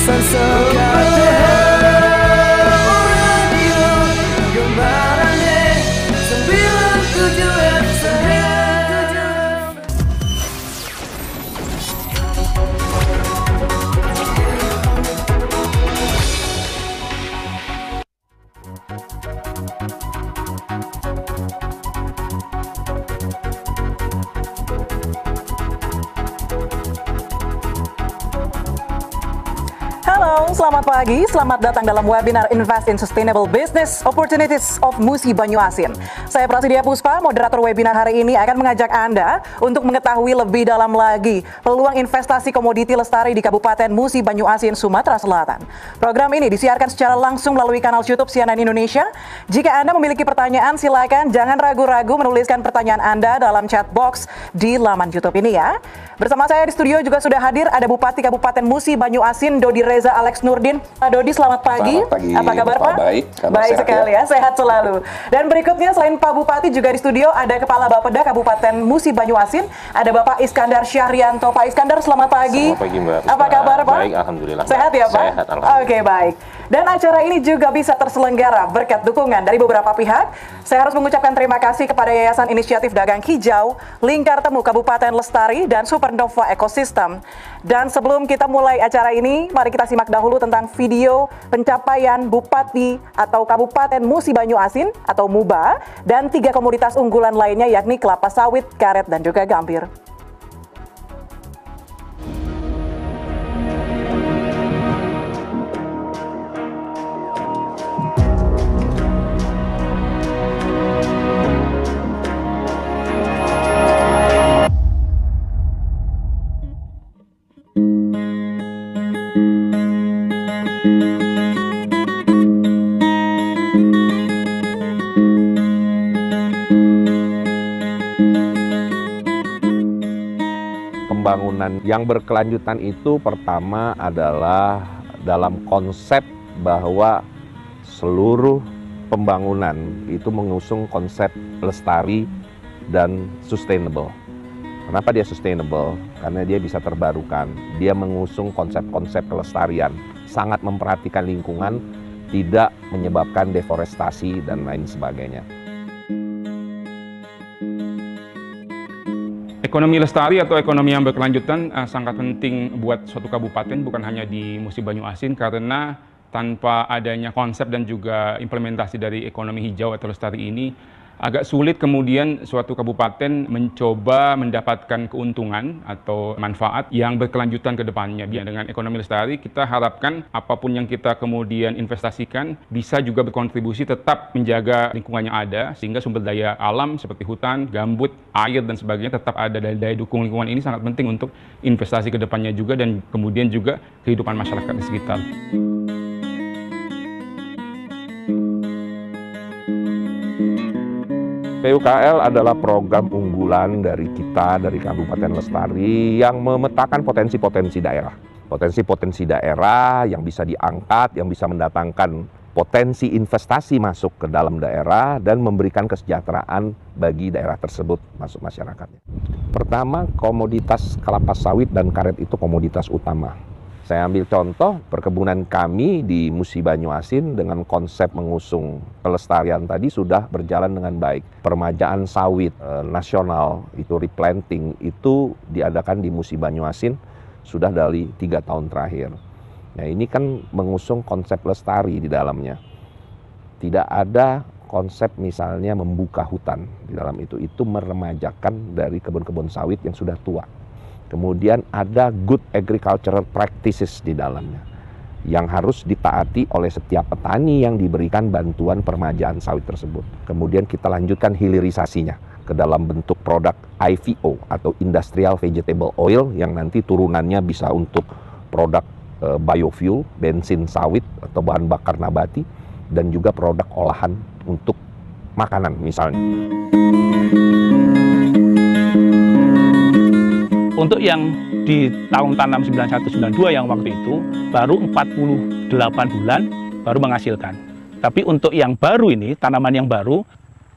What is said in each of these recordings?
pesan sekarang. Radio Gembarane 97 FM. Halo, selamat pagi. Selamat datang dalam webinar Invest in Sustainable Business Opportunities of Musi Banyuasin. Saya Prasidya Puspa, moderator webinar hari ini akan mengajak Anda untuk mengetahui lebih dalam lagi peluang investasi komoditi lestari di Kabupaten Musi Banyuasin, Sumatera Selatan. Program ini disiarkan secara langsung melalui kanal YouTube CNN Indonesia. Jika Anda memiliki pertanyaan, silakan jangan ragu-ragu menuliskan pertanyaan Anda dalam chat box di laman YouTube ini ya. Bersama saya di studio juga sudah hadir ada Bupati Kabupaten Musi Banyuasin, Dodi Reza Alex Nurdin. Pak Dodi, selamat pagi. Selamat pagi. Apa kabar Pak? Baik. Baik sekali ya, sehat selalu. Dan berikutnya selain Pak Bupati juga di studio ada Kepala Bapeda Kabupaten Musi Banyuasin, ada Bapak Iskandar Syahrianto. Pak Iskandar, selamat pagi. Selamat pagi Mbak. Apa kabar Pak? Baik, alhamdulillah. Sehat ya Pak? Sehat, alhamdulillah. Oke, baik. Dan acara ini juga bisa terselenggara berkat dukungan dari beberapa pihak. Saya harus mengucapkan terima kasih kepada Yayasan Inisiatif Dagang Hijau, Lingkar Temu Kabupaten Lestari, dan Supernova Ecosystem. Dan sebelum kita mulai acara ini, mari kita simak dahulu tentang video pencapaian Bupati atau Kabupaten Musi Banyuasin atau MUBA dan 3 komoditas unggulan lainnya yakni kelapa sawit, karet, dan juga gambir. Pembangunan yang berkelanjutan itu pertama adalah dalam konsep bahwa seluruh pembangunan itu mengusung konsep lestari dan sustainable. Kenapa dia sustainable? Karena dia bisa terbarukan. Dia mengusung konsep-konsep kelestarian, sangat memperhatikan lingkungan, tidak menyebabkan deforestasi dan lain sebagainya. Ekonomi lestari atau ekonomi yang berkelanjutan sangat penting buat suatu kabupaten, bukan hanya di Musi Banyuasin, karena tanpa adanya konsep dan juga implementasi dari ekonomi hijau atau lestari ini, agak sulit kemudian suatu kabupaten mencoba mendapatkan keuntungan atau manfaat yang berkelanjutan ke depannya. Dengan ekonomi lestari, kita harapkan apapun yang kita kemudian investasikan bisa juga berkontribusi tetap menjaga lingkungan yang ada, sehingga sumber daya alam seperti hutan, gambut, air, dan sebagainya tetap ada. Dan daya dukung lingkungan ini sangat penting untuk investasi ke depannya juga, dan kemudian juga kehidupan masyarakat di sekitar. PUKL adalah program unggulan dari kita, dari Kabupaten Lestari, yang memetakan potensi-potensi daerah. Potensi-potensi daerah yang bisa diangkat, yang bisa mendatangkan potensi investasi masuk ke dalam daerah dan memberikan kesejahteraan bagi daerah tersebut masuk masyarakatnya. Pertama, komoditas kelapa sawit dan karet itu komoditas utama. Saya ambil contoh perkebunan kami di Musi Banyuasin dengan konsep mengusung kelestarian tadi sudah berjalan dengan baik. Permajaan sawit nasional itu replanting itu diadakan di Musi Banyuasin sudah dari 3 tahun terakhir. Nah, ini kan mengusung konsep lestari di dalamnya. Tidak ada konsep misalnya membuka hutan di dalam itu meremajakan dari kebun-kebun sawit yang sudah tua. Kemudian ada good agricultural practices di dalamnya yang harus ditaati oleh setiap petani yang diberikan bantuan permajaan sawit tersebut. Kemudian kita lanjutkan hilirisasinya ke dalam bentuk produk IVO atau Industrial Vegetable Oil yang nanti turunannya bisa untuk produk biofuel, bensin sawit atau bahan bakar nabati, dan juga produk olahan untuk makanan misalnya. Untuk yang di tahun tanam 91-92 yang waktu itu baru 48 bulan baru menghasilkan. Tapi untuk yang baru ini, tanaman yang baru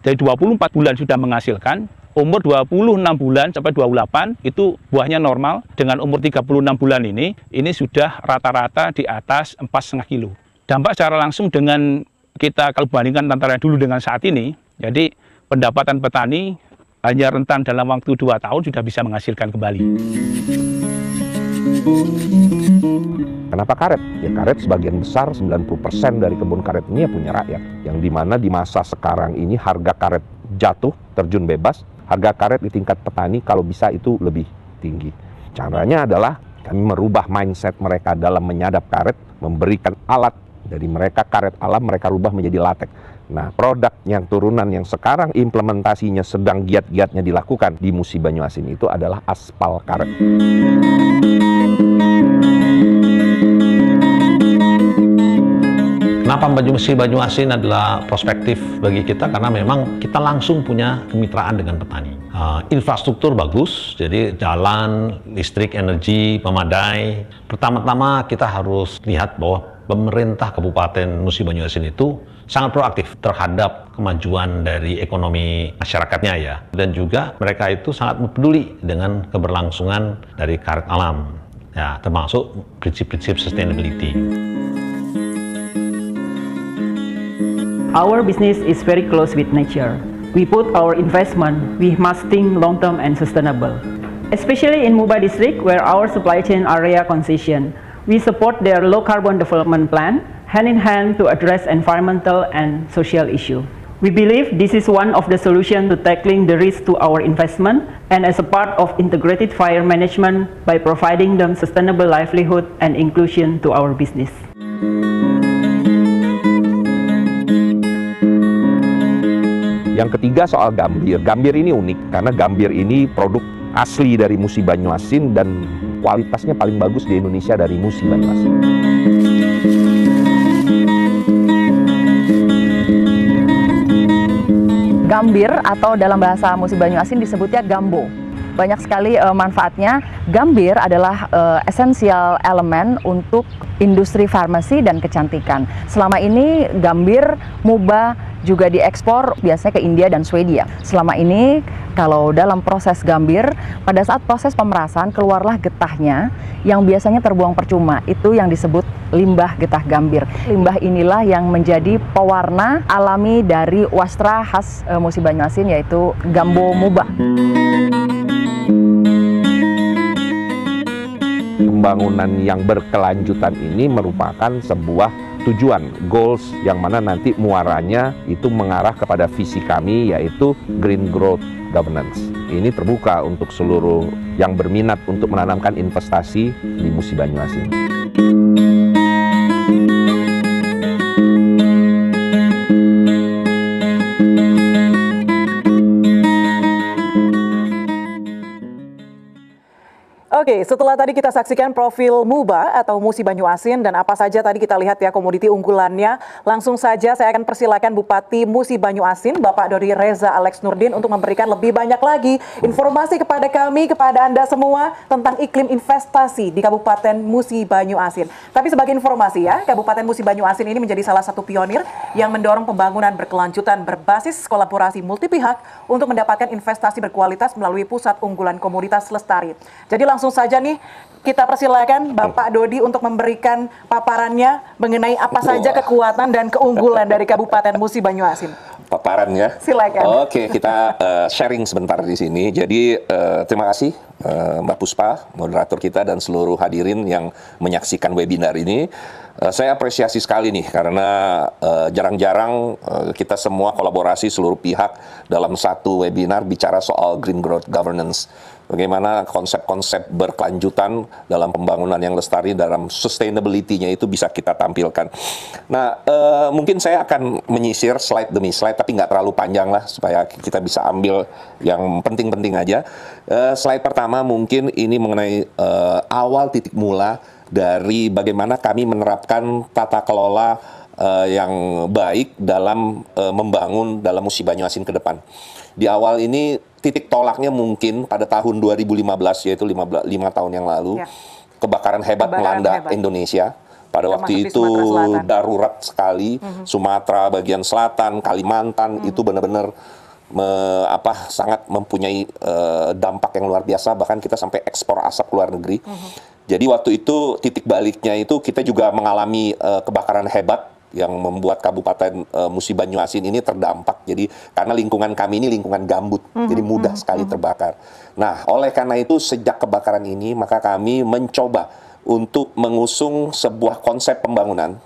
dari 24 bulan sudah menghasilkan, umur 26 bulan sampai 28 itu buahnya normal. Dengan umur 36 bulan ini sudah rata-rata di atas 4,5 kilo. Dampak secara langsung dengan kita kalau bandingkan antara dulu dengan saat ini, jadi pendapatan petani hanya rentan dalam waktu 2 tahun sudah bisa menghasilkan kembali. Kenapa karet? Ya karet sebagian besar 90% dari kebun karet ini ya punya rakyat. Yang dimana di masa sekarang ini harga karet jatuh, terjun bebas. Harga karet di tingkat petani kalau bisa itu lebih tinggi. Caranya adalah kami merubah mindset mereka dalam menyadap karet, memberikan alat dari mereka karet alam, mereka rubah menjadi latek. Nah, produk yang turunan yang sekarang implementasinya sedang giat-giatnya dilakukan di Musi Banyuasin itu adalah aspal karet. Kenapa Musi Banyuasin adalah prospektif bagi kita? Karena memang kita langsung punya kemitraan dengan petani. Infrastruktur bagus, jadi jalan, listrik, energi, memadai. Pertama-tama kita harus lihat bahwa pemerintah Kabupaten Musi Banyuasin itu sangat proaktif terhadap kemajuan dari ekonomi masyarakatnya ya. Dan juga mereka itu sangat peduli dengan keberlangsungan dari karet alam, ya, termasuk prinsip-prinsip sustainability. Our business is very close with nature. We put our investment, we must think long-term and sustainable. Especially in Muba district where our supply chain area concession, we support their low carbon development plan hand in hand to address environmental and social issue. We believe this is one of the solutions to tackling the risk to our investment and as a part of integrated fire management by providing them sustainable livelihood and inclusion to our business. Yang ketiga soal gambir. Gambir ini unik karena gambir ini produk asli dari Musi Banyuasin dan kualitasnya paling bagus di Indonesia dari Musi Banyuasin. Gambir atau dalam bahasa Musi Banyuasin disebutnya gambo. Banyak sekali manfaatnya. Gambir adalah esensial elemen untuk industri farmasi dan kecantikan. Selama ini gambir, muba juga diekspor biasanya ke India dan Swedia. Selama ini kalau dalam proses gambir, pada saat proses pemerasan keluarlah getahnya yang biasanya terbuang percuma. Itu yang disebut limbah getah gambir. Limbah inilah yang menjadi pewarna alami dari wastra khas Musi Banyuasin yaitu gambo muba. Pembangunan yang berkelanjutan ini merupakan sebuah tujuan, goals yang mana nanti muaranya itu mengarah kepada visi kami yaitu Green Growth Governance. Ini terbuka untuk seluruh yang berminat untuk menanamkan investasi di Musi Banyuasin. Oke, setelah tadi kita saksikan profil Muba atau Musi Banyuasin dan apa saja tadi kita lihat ya komoditi unggulannya, langsung saja saya akan persilakan Bupati Musi Banyuasin, Bapak Dodi Reza Alex Nurdin untuk memberikan lebih banyak lagi informasi kepada kami, kepada Anda semua tentang iklim investasi di Kabupaten Musi Banyuasin. Tapi sebagai informasi ya, Kabupaten Musi Banyuasin ini menjadi salah satu pionir yang mendorong pembangunan berkelanjutan berbasis kolaborasi multi pihak untuk mendapatkan investasi berkualitas melalui Pusat Unggulan Komoditas Lestari. Jadi langsung saja nih kita persilakan Bapak Dodi untuk memberikan paparannya mengenai apa saja kekuatan dan keunggulan dari Kabupaten Musi Banyuasin. Paparan ya. Silakan. Oke, kita sharing sebentar di sini. Jadi terima kasih Mbak Puspa, moderator kita dan seluruh hadirin yang menyaksikan webinar ini. Saya apresiasi sekali nih karena jarang-jarang kita semua kolaborasi seluruh pihak dalam satu webinar bicara soal Green Growth Governance. Bagaimana konsep-konsep berkelanjutan dalam pembangunan yang lestari, dalam sustainability-nya itu bisa kita tampilkan. Nah, mungkin saya akan menyisir slide demi slide, tapi nggak terlalu panjang lah, supaya kita bisa ambil yang penting-penting aja. Slide pertama mungkin ini mengenai awal titik mula dari bagaimana kami menerapkan tata kelola yang baik dalam membangun dalam Musi Banyuasin ke depan. Di awal ini titik tolaknya mungkin pada tahun 2015, yaitu 5 tahun yang lalu, ya. Kebakaran hebat melanda Indonesia. Pada waktu itu darurat sekali, Sumatera bagian selatan, Kalimantan itu benar-benar sangat mempunyai dampak yang luar biasa, bahkan kita sampai ekspor asap ke luar negeri. Jadi waktu itu titik baliknya itu kita juga mengalami kebakaran hebat yang membuat Kabupaten Musi Banyuasin ini terdampak. Jadi karena lingkungan kami ini lingkungan gambut, jadi mudah sekali terbakar. Nah, oleh karena itu sejak kebakaran ini maka kami mencoba untuk mengusung sebuah konsep pembangunan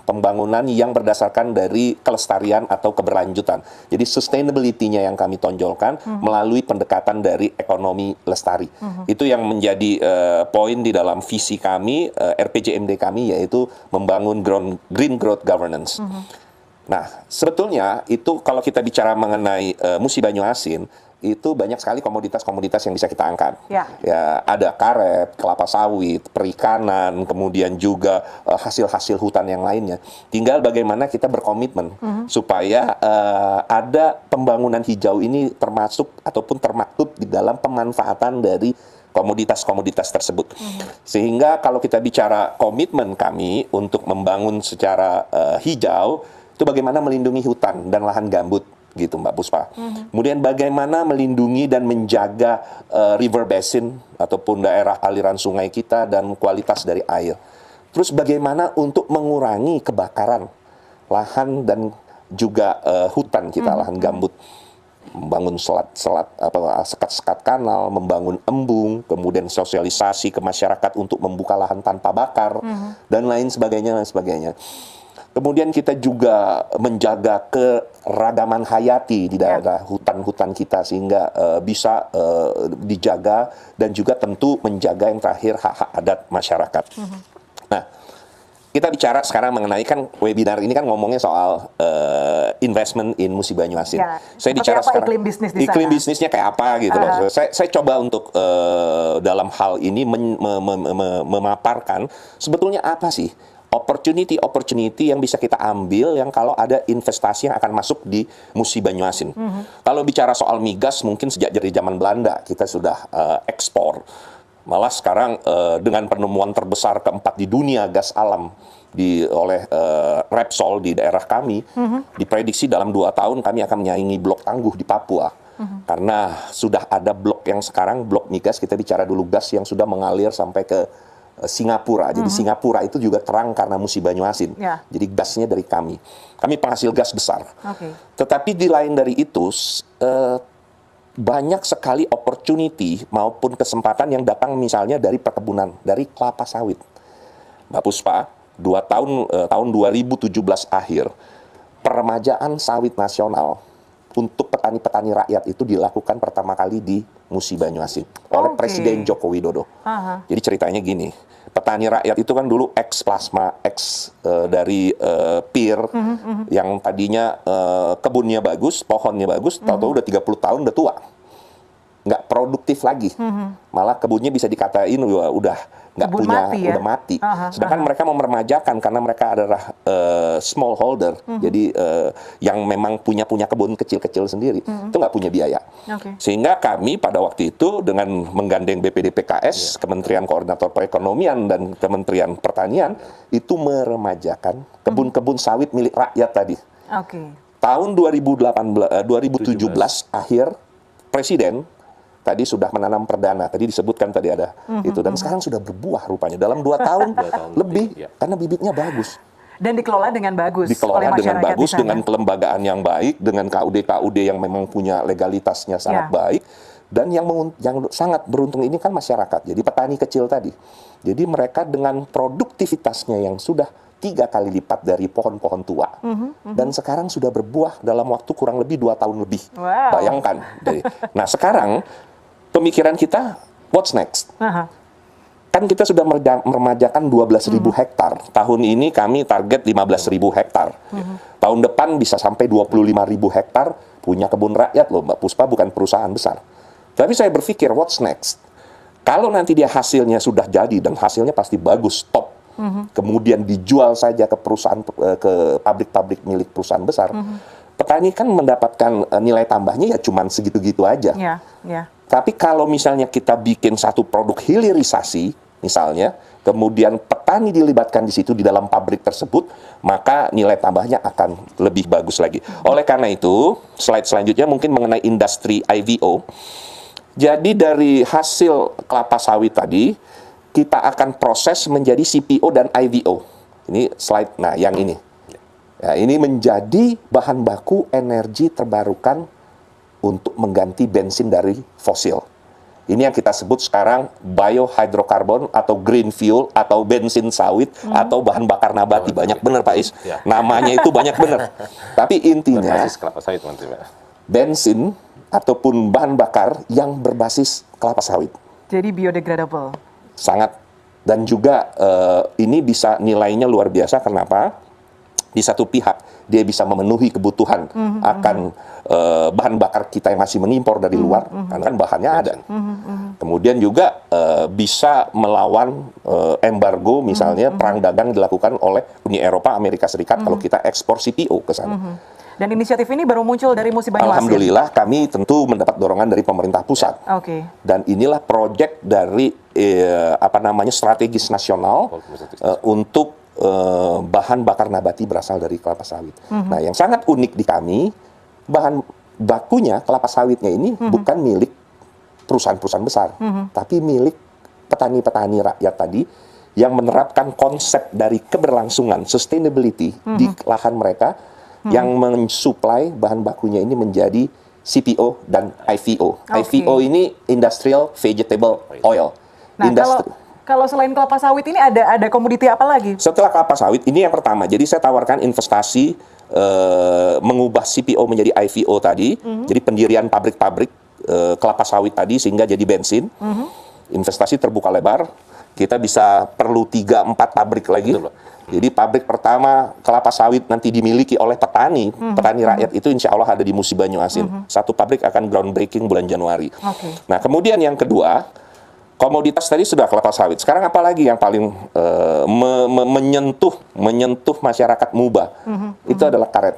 yang berdasarkan dari kelestarian atau keberlanjutan. Jadi sustainability-nya yang kami tonjolkan melalui pendekatan dari ekonomi lestari. Itu yang menjadi poin di dalam visi kami, RPJMD kami, yaitu membangun green growth governance. Nah, sebetulnya itu kalau kita bicara mengenai Musi Banyuasin, itu banyak sekali komoditas-komoditas yang bisa kita angkat. Ya, ada karet, kelapa sawit, perikanan, kemudian juga hasil-hasil hutan yang lainnya. Tinggal bagaimana kita berkomitmen supaya ada pembangunan hijau ini termasuk ataupun termaktub di dalam pemanfaatan dari komoditas-komoditas tersebut. Sehingga kalau kita bicara komitmen kami untuk membangun secara hijau, itu bagaimana melindungi hutan dan lahan gambut, gitu Mbak Puspa. Kemudian bagaimana melindungi dan menjaga river basin ataupun daerah aliran sungai kita dan kualitas dari air. Terus bagaimana untuk mengurangi kebakaran lahan dan juga hutan kita, lahan gambut. Membangun sekat-sekat kanal, membangun embung, kemudian sosialisasi ke masyarakat untuk membuka lahan tanpa bakar, dan lain sebagainya. Kemudian kita juga menjaga keragaman hayati di daerah hutan-hutan kita sehingga bisa dijaga, dan juga tentu menjaga yang terakhir hak-hak adat masyarakat. Nah, kita bicara sekarang mengenai, kan webinar ini kan ngomongnya soal investment in Musi Banyuasin. Saya bicara sekarang iklim bisnisnya kayak apa gitu loh. Saya coba untuk dalam hal ini memaparkan sebetulnya apa sih opportunity yang bisa kita ambil yang kalau ada investasi yang akan masuk di Musi Banyuasin. Kalau bicara soal migas, mungkin sejak dari zaman Belanda kita sudah ekspor. Malah sekarang dengan penemuan terbesar keempat di dunia gas alam oleh Repsol di daerah kami, diprediksi dalam 2 tahun kami akan menyaingi blok tangguh di Papua. Karena sudah ada blok yang sekarang, blok migas, kita bicara dulu gas yang sudah mengalir sampai ke Singapura. Jadi Singapura itu juga terang karena Musi Banyuasin. Jadi gasnya dari kami. Kami penghasil gas besar. Tetapi di lain dari itu, banyak sekali opportunity maupun kesempatan yang datang misalnya dari perkebunan, dari kelapa sawit. Mbak Puspa, tahun 2017 akhir, peremajaan sawit nasional untuk petani-petani rakyat itu dilakukan pertama kali di Musi Banyuasin oleh Presiden Joko Widodo. Jadi ceritanya gini, petani rakyat itu kan dulu ex-plasma, dari PIR, yang tadinya kebunnya bagus, pohonnya bagus, tahu-tahu udah 30 tahun udah tua. Nggak produktif lagi. Malah kebunnya bisa dikatain udah nggak punya, udah mati. Sedangkan mereka mau meremajakan karena mereka adalah smallholder, jadi yang memang punya kebun kecil-kecil sendiri, itu nggak punya biaya. Sehingga kami pada waktu itu dengan menggandeng BPDPKS, Kementerian Koordinator Perekonomian dan Kementerian Pertanian, itu meremajakan kebun-kebun sawit milik rakyat tadi. Tahun 2017 akhir, Presiden tadi sudah menanam perdana, tadi disebutkan tadi ada itu, dan sekarang sudah berbuah rupanya dalam 2 tahun lebih, karena bibitnya bagus. Dan dikelola dengan bagus. Dikelola dengan bagus, dengan kelembagaan yang baik, dengan KUD yang memang punya legalitasnya sangat baik, dan yang sangat beruntung ini kan masyarakat, jadi petani kecil tadi. Jadi mereka dengan produktivitasnya yang sudah 3 kali lipat dari pohon-pohon tua, dan sekarang sudah berbuah dalam waktu kurang lebih 2 tahun lebih. Bayangkan. Nah sekarang pemikiran kita, what's next? Kan kita sudah meremajakan 12.000 hektar. Tahun ini kami target 15.000 hektar. Tahun depan bisa sampai 25.000 hektar punya kebun rakyat loh, Mbak Puspa, bukan perusahaan besar. Tapi saya berpikir, what's next? Kalau nanti dia hasilnya sudah jadi dan hasilnya pasti bagus, top. Kemudian dijual saja ke perusahaan, ke pabrik-pabrik milik perusahaan besar. Petani kan mendapatkan nilai tambahnya ya cuman segitu-gitu aja. Tapi kalau misalnya kita bikin satu produk hilirisasi, misalnya, kemudian petani petani dilibatkan di situ di dalam pabrik tersebut, maka nilai tambahnya akan lebih bagus lagi. Oleh karena itu, slide selanjutnya mungkin mengenai industri IVO. Jadi dari hasil kelapa sawit tadi, kita akan proses menjadi CPO dan IVO. Ini slide, nah yang ini. Ya, ini menjadi bahan baku energi terbarukan untuk mengganti bensin dari fosil. Ini yang kita sebut sekarang biohydrocarbon atau green fuel atau bensin sawit atau bahan bakar nabati. Banyak bener Pak Is. Namanya itu banyak bener. Tapi intinya kelapa sawit, Menteri. bensin ataupun bahan bakar yang berbasis kelapa sawit. Jadi biodegradable. Sangat. Dan juga ini bisa nilainya luar biasa. Kenapa? Di satu pihak dia bisa memenuhi kebutuhan akan bahan bakar kita yang masih mengimpor dari luar, karena kan bahannya ada. Kemudian juga bisa melawan embargo, misalnya perang dagang dilakukan oleh Uni Eropa, Amerika Serikat kalau kita ekspor CPO ke sana. Dan inisiatif ini baru muncul dari Musi Banyuasin. Alhamdulillah kami tentu mendapat dorongan dari pemerintah pusat. Oke. Dan inilah proyek dari strategis nasional untuk bahan bakar nabati berasal dari kelapa sawit. Nah, yang sangat unik di kami, bahan bakunya kelapa sawitnya ini bukan milik perusahaan-perusahaan besar, tapi milik petani-petani rakyat tadi yang menerapkan konsep dari keberlangsungan sustainability di lahan mereka, yang mensuplai bahan bakunya ini menjadi CPO dan IVO. IVO ini Industrial Vegetable Oil. Nah, kalau selain kelapa sawit ini ada komoditi apa lagi? Setelah kelapa sawit, ini yang pertama. Jadi saya tawarkan investasi mengubah CPO menjadi IVO tadi. Jadi pendirian pabrik-pabrik kelapa sawit tadi sehingga jadi bensin. Investasi terbuka lebar. Kita bisa perlu 3-4 pabrik lagi. Jadi pabrik pertama kelapa sawit nanti dimiliki oleh petani. Petani rakyat itu insya Allah ada di Musi Banyuasin. Satu pabrik akan groundbreaking bulan Januari. Nah, kemudian yang kedua, komoditas tadi sudah kelapa sawit. Sekarang apalagi yang paling menyentuh masyarakat Muba? Itu adalah karet.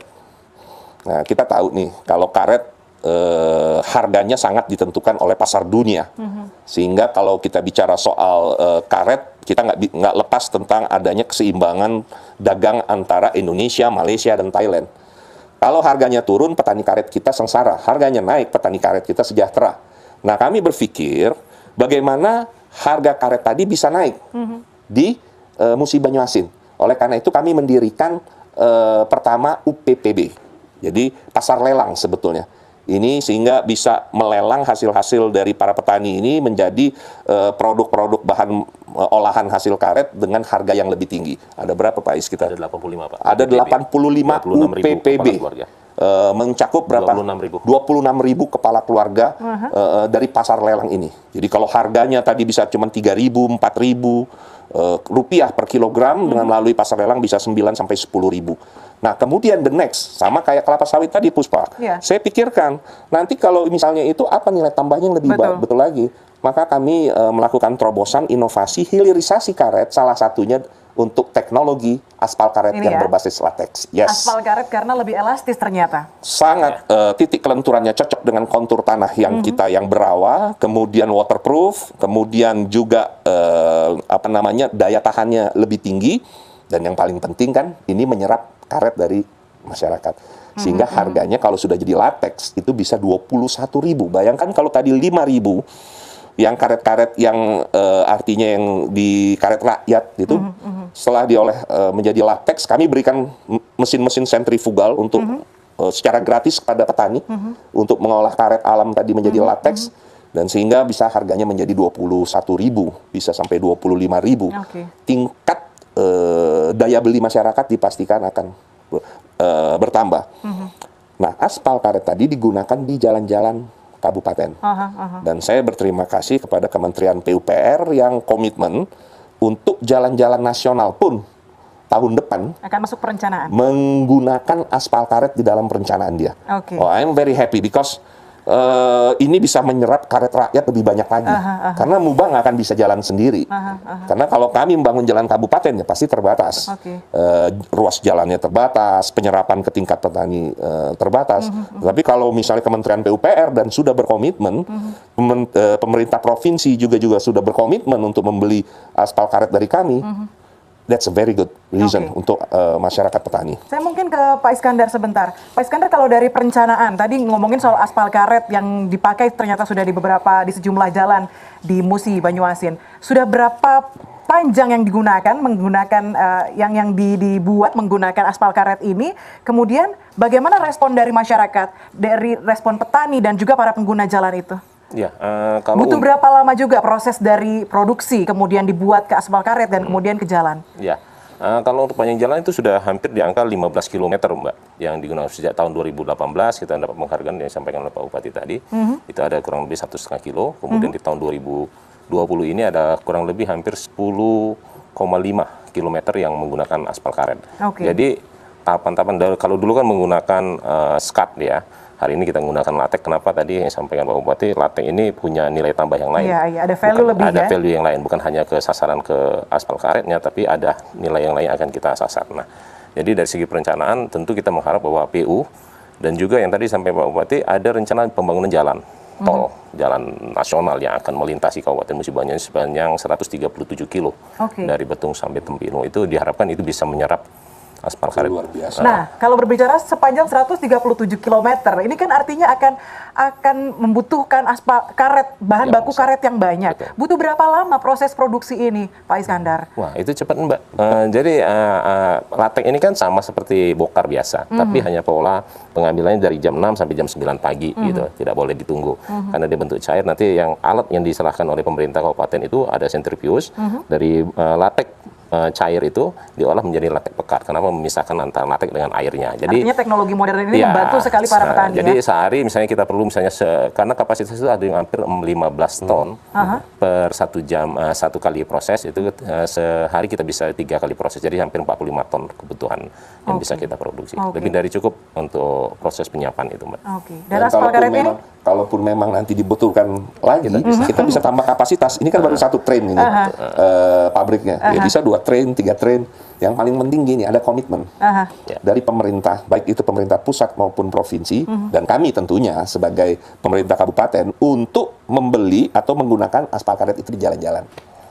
Nah, kita tahu nih, kalau karet harganya sangat ditentukan oleh pasar dunia. Sehingga kalau kita bicara soal karet, kita nggak lepas tentang adanya keseimbangan dagang antara Indonesia, Malaysia, dan Thailand. Kalau harganya turun, petani karet kita sengsara. Harganya naik, petani karet kita sejahtera. Nah, kami berpikir, bagaimana harga karet tadi bisa naik di Musi Banyuasin. Oleh karena itu kami mendirikan pertama UPPB. Jadi pasar lelang sebetulnya. Ini sehingga bisa melelang hasil-hasil dari para petani ini menjadi produk-produk bahan olahan hasil karet dengan harga yang lebih tinggi. Ada berapa Pak Is kita? Ada 85 Pak. Ada 85 UPPB. Mencakup berapa? 26.000 kepala keluarga dari pasar lelang ini. Jadi kalau harganya tadi bisa cuma 3.000, 4.000 rupiah per kilogram, dengan melalui pasar lelang bisa 9 sampai 10.000. Nah, kemudian the next, sama kayak kelapa sawit tadi Puspa. Saya pikirkan, nanti kalau misalnya itu apa nilai tambahnya yang lebih betul lagi. Maka kami melakukan terobosan inovasi hilirisasi karet, salah satunya untuk teknologi aspal karet ini yang berbasis latex. Yes. Aspal karet karena lebih elastis ternyata. Sangat titik kelenturannya cocok dengan kontur tanah yang kita yang berawa, kemudian waterproof, kemudian juga daya tahannya lebih tinggi, dan yang paling penting kan ini menyerap karet dari masyarakat. Sehingga harganya kalau sudah jadi latex itu bisa 21.000. Bayangkan kalau tadi 5.000 yang karet-karet yang artinya yang di karet rakyat gitu, setelah diolah menjadi latex, kami berikan mesin-mesin sentrifugal untuk secara gratis kepada petani untuk mengolah karet alam tadi menjadi latex, dan sehingga bisa harganya menjadi 21.000, bisa sampai 25.000. Tingkat daya beli masyarakat dipastikan akan bertambah. Nah, aspal karet tadi digunakan di jalan-jalan kabupaten. Dan saya berterima kasih kepada Kementerian PUPR yang komitmen untuk jalan-jalan nasional pun tahun depan akan masuk perencanaan menggunakan aspal karet di dalam perencanaan dia. Oh, I'm very happy because ini bisa menyerap karet rakyat lebih banyak lagi. Karena Muba nggak akan bisa jalan sendiri. Karena kalau kami membangun jalan kabupaten ya pasti terbatas. Ruas jalannya terbatas, penyerapan ke tingkat petani terbatas. Tapi kalau misalnya Kementerian PUPR dan sudah berkomitmen, pemerintah provinsi juga sudah berkomitmen untuk membeli aspal karet dari kami, that's a very good reason untuk masyarakat petani. Saya mungkin ke Pak Iskandar sebentar. Pak Iskandar, kalau dari perencanaan, tadi ngomongin soal aspal karet yang dipakai ternyata sudah di sejumlah jalan di Musi Banyuasin. Sudah berapa panjang yang digunakan menggunakan yang dibuat menggunakan aspal karet ini? Kemudian bagaimana respon dari masyarakat, dari respon petani dan juga para pengguna jalan itu? Ya, kalau butuh berapa lama juga proses dari produksi kemudian dibuat ke aspal karet dan kemudian ke jalan? Ya, kalau untuk panjang jalan itu sudah hampir di angka 15 km, Mbak, yang digunakan sejak tahun 2018. Kita dapat penghargaan yang disampaikan oleh Pak Bupati tadi. Itu ada kurang lebih 1,5 kilo. Kemudian di tahun 2020 ini ada kurang lebih hampir 10,5 km yang menggunakan aspal karet. Jadi tahapan-tahapan, kalau dulu kan menggunakan skat ya. Hari ini kita menggunakan latek. Kenapa tadi yang disampaikan Pak Bupati, latek ini punya nilai tambah yang lain. Iya, ada value lebih ada value yang lain, bukan hanya ke sasaran ke aspal karetnya, tapi ada nilai yang lain yang akan kita sasar. Nah, jadi dari segi perencanaan tentu kita mengharap bahwa PU dan juga yang tadi disampaikan Pak Bupati, ada rencana pembangunan jalan tol, jalan nasional yang akan melintasi Kabupaten Musi Banyuasin sepanjang 137 kilo dari Betung sampai Tempino. Itu diharapkan itu bisa menyerap aspal karet. Luar biasa. Nah, kalau berbicara sepanjang 137 km, ini kan artinya akan membutuhkan aspal karet, bahan baku karet yang banyak. Betul. Butuh berapa lama proses produksi ini, Pak Iskandar? Wah, itu cepat, Mbak. Jadi latek ini kan sama seperti bokar biasa, tapi hanya pola pengambilannya dari jam 6 sampai jam 9 pagi gitu. Tidak boleh ditunggu. Karena dia bentuk cair, nanti yang alat yang diserahkan oleh pemerintah kabupaten itu ada sentrifuge dari latek cair itu diolah menjadi latek pekat. Kenapa memisahkan antara latek dengan airnya? Jadi artinya teknologi modern ini membantu sekali para petani. Jadi sehari misalnya kita perlu misalnya karena kapasitas itu ada yang hampir 15 ton per 1 jam satu kali proses itu sehari kita bisa 3 kali proses. Jadi hampir 45 ton kebutuhan yang bisa kita produksi. Lebih dari cukup untuk proses penyiapan itu, Mbak. Dan aspal karet ini kalaupun memang nanti dibutuhkan lagi, kita bisa tambah kapasitas. Ini kan baru satu train ini pabriknya. Ya bisa 2 train, 3 train. Yang paling penting gini, ada komitmen dari pemerintah, baik itu pemerintah pusat maupun provinsi, dan kami tentunya sebagai pemerintah kabupaten untuk membeli atau menggunakan aspal karet itu di jalan-jalan.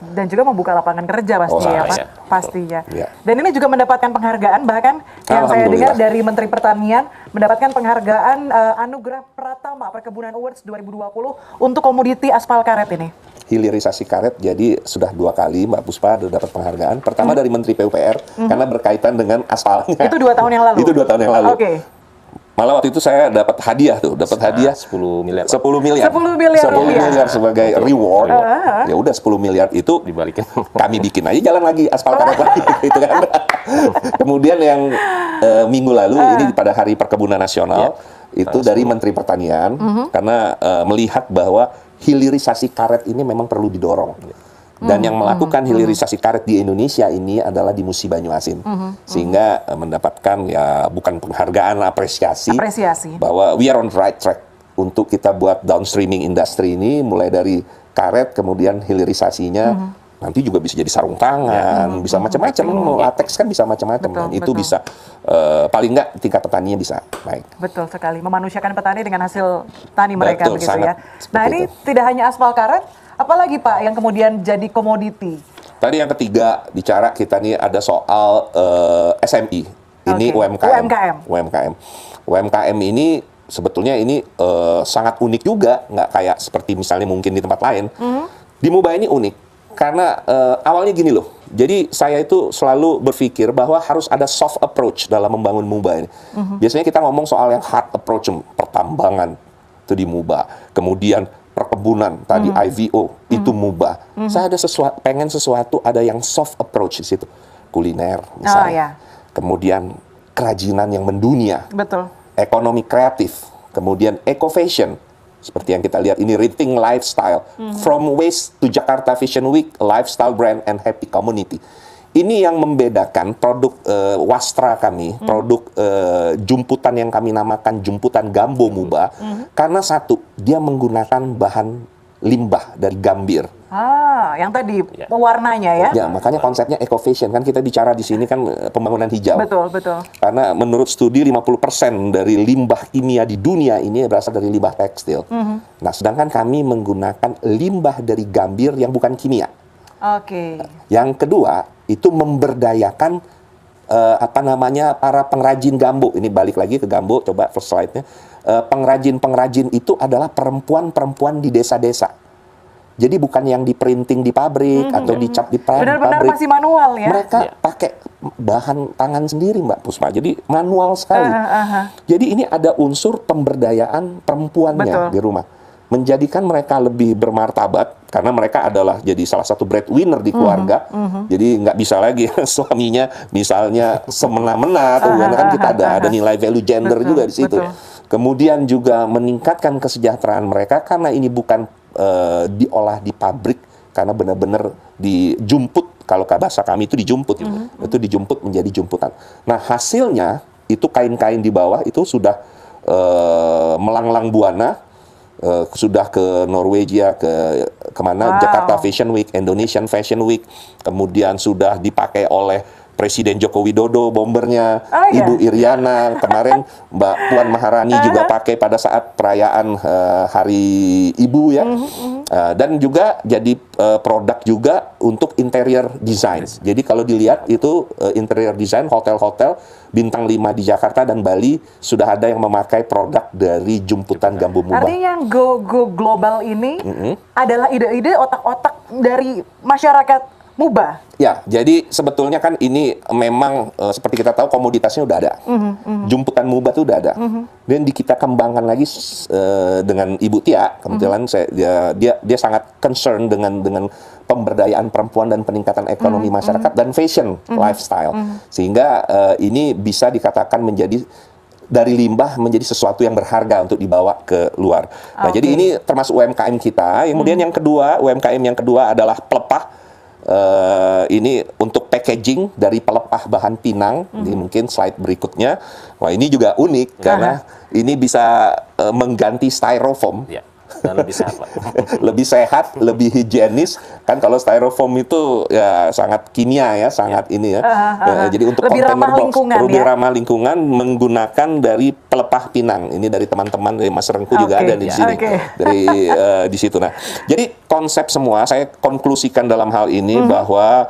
Dan juga membuka lapangan kerja pastinya, ya, Pak. Ya. Pastinya. Dan ini juga mendapatkan penghargaan, bahkan yang saya dengar dari Menteri Pertanian mendapatkan penghargaan Anugerah Pratama Perkebunan Awards 2020 untuk komoditi aspal karet ini. Hilirisasi karet, jadi sudah 2 kali Mbak Puspa dapat penghargaan. Pertama dari Menteri PUPR karena berkaitan dengan aspalnya. Itu 2 tahun yang lalu. Itu 2 tahun yang lalu. Malah waktu itu saya dapat hadiah 10 miliar. 10 miliar. 10 miliar sebagai reward. Ya udah 10 miliar itu dibalikin. Kami bikin aja jalan lagi aspal karet lagi gitu kan. Kemudian yang minggu lalu ini pada Hari Perkebunan Nasional itu dari Menteri Pertanian karena melihat bahwa hilirisasi karet ini memang perlu didorong. Dan yang melakukan hilirisasi karet di Indonesia ini adalah di Musi Banyuasin. Sehingga mendapatkan ya bukan penghargaan, apresiasi bahwa we are on the right track untuk kita buat downstreaming industri ini, mulai dari karet kemudian hilirisasinya. Nanti juga bisa jadi sarung tangan, bisa macam-macam. Latex kan bisa macam-macam. Dan itu bisa paling nggak tingkat petaninya bisa naik. Betul sekali, memanusiakan petani dengan hasil tani mereka. Betul, begitu ya. Nah ini tidak hanya aspal karet, apalagi Pak yang kemudian jadi komoditi? Tadi yang ketiga bicara kita nih ada soal SMI, ini UMKM ini sebetulnya ini sangat unik juga, nggak kayak seperti misalnya mungkin di tempat lain. Di Muba ini unik karena awalnya gini loh. Jadi saya itu selalu berpikir bahwa harus ada soft approach dalam membangun Muba ini. Biasanya kita ngomong soal yang hard approach, pertambangan itu di Muba, kemudian perkebunan tadi IVO itu Muba. Saya ada pengen sesuatu ada yang soft approach di situ, kuliner misalnya, kemudian kerajinan yang mendunia, ekonomi kreatif, kemudian eco fashion seperti yang kita lihat ini, Rethink Lifestyle, From Waste to Jakarta Fashion Week, Lifestyle Brand and Happy Community. Ini yang membedakan produk wastra kami, produk jumputan yang kami namakan jumputan Gambo Muba, karena satu, dia menggunakan bahan limbah dari gambir. Yang tadi pewarnanya ya? Ya, makanya konsepnya eco fashion, kan kita bicara di sini kan pembangunan hijau. Betul. Karena menurut studi 50% dari limbah kimia di dunia ini berasal dari limbah tekstil. Nah, sedangkan kami menggunakan limbah dari gambir yang bukan kimia. Yang kedua, itu memberdayakan para pengrajin gambo. Ini balik lagi ke gambo, coba first slide-nya. Pengrajin-pengrajin itu adalah perempuan-perempuan di desa-desa. Jadi bukan yang di printing di pabrik atau dicap di pabrik. Benar-benar masih manual ya. Mereka pakai bahan tangan sendiri, Mbak Puspa. Jadi manual sekali. Jadi ini ada unsur pemberdayaan perempuannya di rumah. Menjadikan mereka lebih bermartabat karena mereka adalah jadi salah satu breadwinner di keluarga. Jadi nggak bisa lagi suaminya misalnya semena-mena atau kan kita ada nilai value gender juga di situ. Kemudian juga meningkatkan kesejahteraan mereka karena ini bukan diolah di pabrik, karena benar-benar dijumput. Kalau bahasa kami itu dijumput, itu dijumput menjadi jumputan. Nah hasilnya itu kain-kain di bawah itu sudah melanglang buana, sudah ke Norwegia, kemana, Jakarta Fashion Week, Indonesian Fashion Week, kemudian sudah dipakai oleh Presiden Joko Widodo, bombernya, Ibu Iriana, kemarin Mbak Puan Maharani juga pakai pada saat perayaan Hari Ibu ya, dan juga jadi produk juga untuk interior design. Jadi kalau dilihat itu interior design hotel-hotel bintang 5 di Jakarta dan Bali sudah ada yang memakai produk dari jumputan Gambo Muba. Artinya yang go global ini adalah ide-ide otak-otak dari masyarakat Muba. Ya, jadi sebetulnya kan ini memang seperti kita tahu komoditasnya udah ada. Jumputan Muba itu udah ada. Dan kita kembangkan lagi dengan Ibu Tia. Kebetulan dia sangat concern dengan pemberdayaan perempuan dan peningkatan ekonomi masyarakat dan fashion lifestyle. Sehingga ini bisa dikatakan menjadi dari limbah menjadi sesuatu yang berharga untuk dibawa ke luar. Nah, jadi ini termasuk UMKM kita. Kemudian yang kedua, UMKM yang kedua adalah pelepah. Ini untuk packaging dari pelepah bahan pinang. Ini mungkin slide berikutnya. Wah, ini juga unik karena ini bisa mengganti styrofoam. Dan lebih sehat, Pak. Lebih sehat, lebih higienis. Kan kalau styrofoam itu ya sangat kimia ya, sangat ini ya. Jadi untuk lebih ramah lingkungan, lebih ramah lingkungan menggunakan dari pelepah pinang. Ini dari teman-teman dari Mas Rengku juga ada di sini. Dari di situ. Nah, jadi konsep semua saya konklusikan dalam hal ini bahwa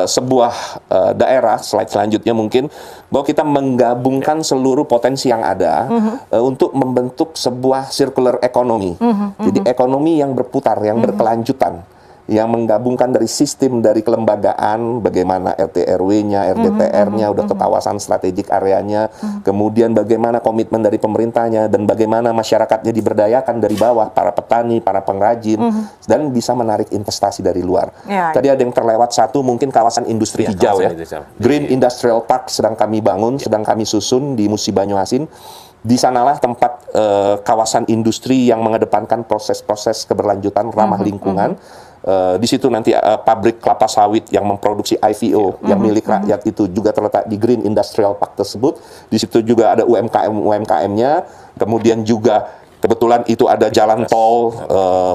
sebuah daerah, slide selanjutnya mungkin, bahwa kita menggabungkan seluruh potensi yang ada untuk membentuk sebuah circular economy. Jadi ekonomi yang berputar, yang berkelanjutan, yang menggabungkan dari sistem, dari kelembagaan, bagaimana RT RW-nya, RDTR-nya, udah ke kawasan strategik areanya, kemudian bagaimana komitmen dari pemerintahnya, dan bagaimana masyarakatnya diberdayakan dari bawah, para petani, para pengrajin, dan bisa menarik investasi dari luar. Tadi ada yang terlewat satu, mungkin kawasan industri hijau ya. Green Industrial Park sedang kami bangun, sedang kami susun di Musi Banyuasin. Di sanalah tempat kawasan industri yang mengedepankan proses-proses keberlanjutan ramah lingkungan. Di situ nanti pabrik kelapa sawit yang memproduksi IVO yang milik rakyat itu juga terletak di Green Industrial Park tersebut. Di situ juga ada UMKM-nya. Kemudian juga kebetulan itu ada jalan tol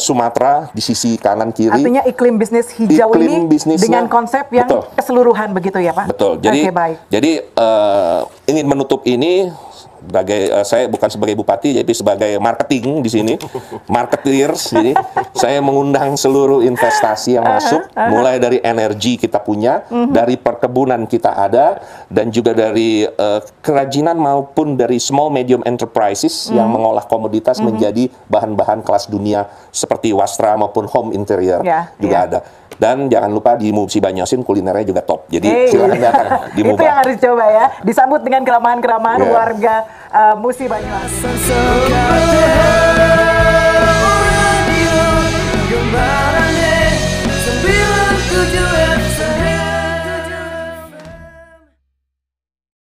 Sumatera di sisi kanan kiri. Artinya iklim bisnis hijau ini dengan konsep yang keseluruhan begitu ya Pak? Betul. Jadi ingin menutup ini. Saya bukan sebagai bupati, jadi sebagai marketing di sini, marketeers. Jadi saya mengundang seluruh investasi yang masuk, mulai dari energi kita punya, dari perkebunan kita ada, dan juga dari kerajinan maupun dari small medium enterprises yang mengolah komoditas menjadi bahan-bahan kelas dunia seperti wastra maupun home interior juga ada. Dan jangan lupa di Musi Banyuasin kulinernya juga top. Jadi silakan datang di Muba. Itu yang harus coba ya. Disambut dengan keramahan-keramahan warga Musi Banyuasin.